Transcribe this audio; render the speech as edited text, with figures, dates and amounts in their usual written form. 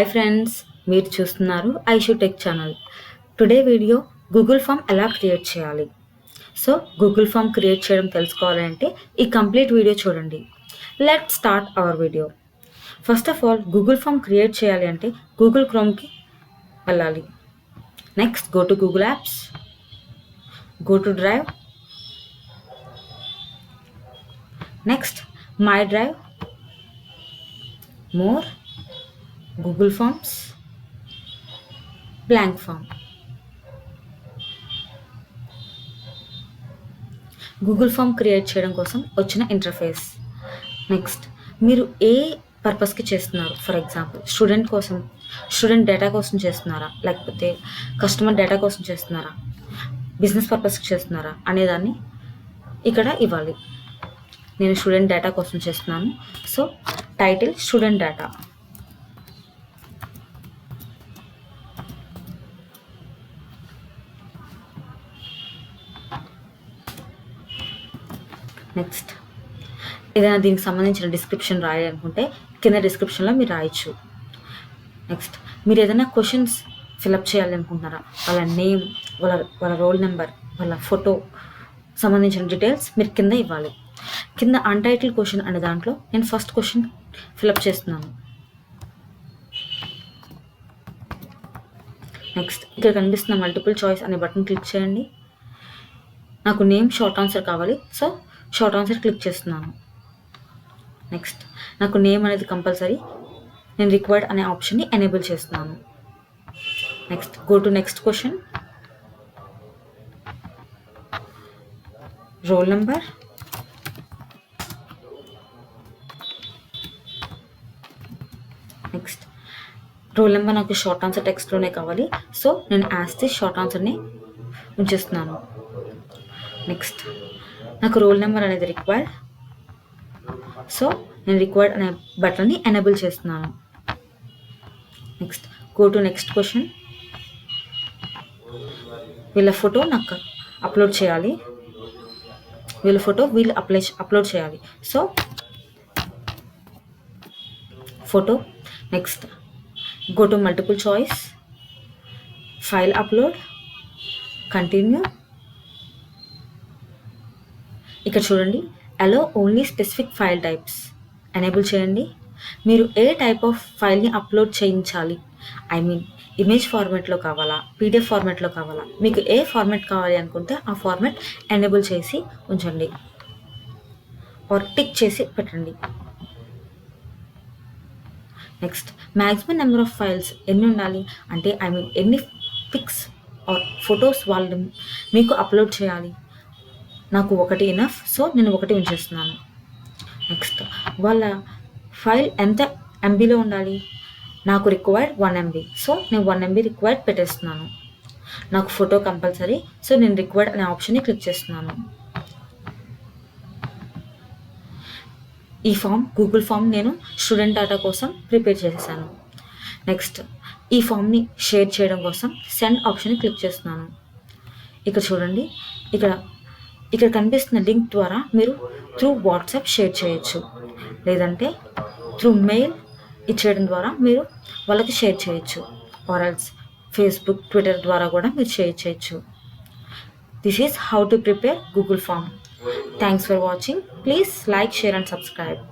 Hi friends, మీరు చూస్తున్నారు Aishu tech channel. Today video Google form ఎలా క్రియేట్ చేయాలి. సో గూగుల్ ఫామ్ క్రియేట్ చేయడం తెలుసుకోవాలంటే ఈ కంప్లీట్ వీడియో చూడండి. Let's start our video. First of all Google form create చేయాలి అంటే గూగుల్ క్రోమ్కి వెళ్ళాలి. Next go to Google apps, go to drive, next my drive, more, Google forms, blank form. Google form create చేయడం కోసం వచ్చిన interface. Next మీరు ఏ పర్పస్కి చేస్తున్నారు, ఫర్ ఎగ్జాంపుల్ స్టూడెంట్ డేటా కోసం చేస్తున్నారా, లేకపోతే కస్టమర్ డేటా కోసం చేస్తున్నారా, బిజినెస్ పర్పస్కి చేస్తున్నారా అనేదాన్ని ఇక్కడ ఇవ్వాలి. నేను స్టూడెంట్ డేటా కోసం చేస్తున్నాను. So title student data. Next ఏదైనా దీనికి సంబంధించిన డిస్క్రిప్షన్ రాయాలనుకుంటే కింద డిస్క్రిప్షన్లో మీరు రాయొచ్చు. నెక్స్ట్ మీరు ఏదైనా క్వశ్చన్స్ ఫిలప్ చేయాలనుకుంటున్నారా, వాళ్ళ నేమ్, వాళ్ళ రోల్ నెంబర్, వాళ్ళ ఫోటో సంబంధించిన డీటెయిల్స్ మీరు కింద ఇవ్వాలి. కింద అన్టైటిల్ క్వశ్చన్ అనే దాంట్లో నేను ఫస్ట్ క్వశ్చన్ ఫిలప్ చేస్తున్నాను. నెక్స్ట్ ఇక్కడ కనిపిస్తున్న మల్టిపుల్ చాయిస్ అనే బటన్ క్లిక్ చేయండి. నాకు నేమ్ షార్ట్ ఆన్సర్ కావాలి, సో షార్ట్ ఆన్సర్ క్లిక్ చేస్తున్నాను. నెక్స్ట్ నాకు నేమ్ అనేది కంపల్సరీ, నేను రిక్వైర్డ్ అనే ఆప్షన్ని ఎనేబుల్ చేస్తున్నాను. Next go to next question, roll number, next roll number నాకు షార్ట్ ఆన్సర్ టెక్స్ట్లోనే కావాలి, సో నేను యాజ్ ది షార్ట్ ఆన్సర్ని ఉంచేస్తున్నాను. నెక్స్ట్ నాకు రోల్ నెంబర్ అనేది రిక్వైర్డ్, సో నేను రిక్వైర్డ్ అనే బటన్ని ఎనేబుల్ చేస్తున్నాను. Next go to next question, వీళ్ళ ఫోటో నాకు అప్లోడ్ చేయాలి, వీళ్ళు అప్లోడ్ చేయాలి, so photo. Next go to multiple choice, file upload, continue. ఇక్కడ చూడండి, allow only specific file types enable చేయండి. మీరు ఏ టైప్ ఆఫ్ ఫైల్ని అప్లోడ్ చేయించాలి, ఐ మీన్ ఇమేజ్ ఫార్మాట్లో కావాలా, పీడిఎఫ్ ఫార్మాట్లో కావాలా, మీకు ఏ ఫార్మాట్ కావాలి అనుకుంటే ఆ ఫార్మాట్ ఎనేబుల్ చేసి ఉంచండి ఆర్ టిక్ చేసి పెట్టండి. Next maximum number of files ఎన్ని ఉండాలి అంటే, ఐ మీన్ ఎన్ని పిక్స్ ఆర్ ఫొటోస్ వాళ్ళు మీకు అప్లోడ్ చేయాలి. నాకు ఒకటి ఇనఫ్, సో నేను ఒకటి ఉంచేస్తున్నాను. నెక్స్ట్ వాళ్ళ ఫైల్ ఎంత ఎంబీలో ఉండాలి, నాకు రిక్వైర్డ్ 1 MB, సో నేను 1 MB రిక్వైర్డ్ పెట్టేస్తున్నాను. నాకు ఫోటో కంపల్సరీ, సో నేను రిక్వైర్డ్ అనే ఆప్షన్ని క్లిక్ చేస్తున్నాను. ఈ గూగుల్ ఫామ్ నేను స్టూడెంట్ డేటా కోసం ప్రిపేర్ చేశాను. నెక్స్ట్ ఈ ఫామ్ని షేర్ చేయడం కోసం సెండ్ ఆప్షన్ని క్లిక్ చేస్తున్నాను. ఇక్కడ చూడండి, ఇక్కడ కనిపిస్తున్న లింక్ ద్వారా మీరు త్రూ వాట్సాప్ షేర్ చేయొచ్చు, లేదంటే త్రూ మెయిల్ ఇచ్చేయడం ద్వారా మీరు వాళ్ళకి షేర్ చేయొచ్చు, ఆర్ ఎల్స్ ఫేస్బుక్, ట్విట్టర్ ద్వారా కూడా మీరు షేర్ చేయొచ్చు. This is how to prepare Google form. Thanks for watching. Please like, share and subscribe.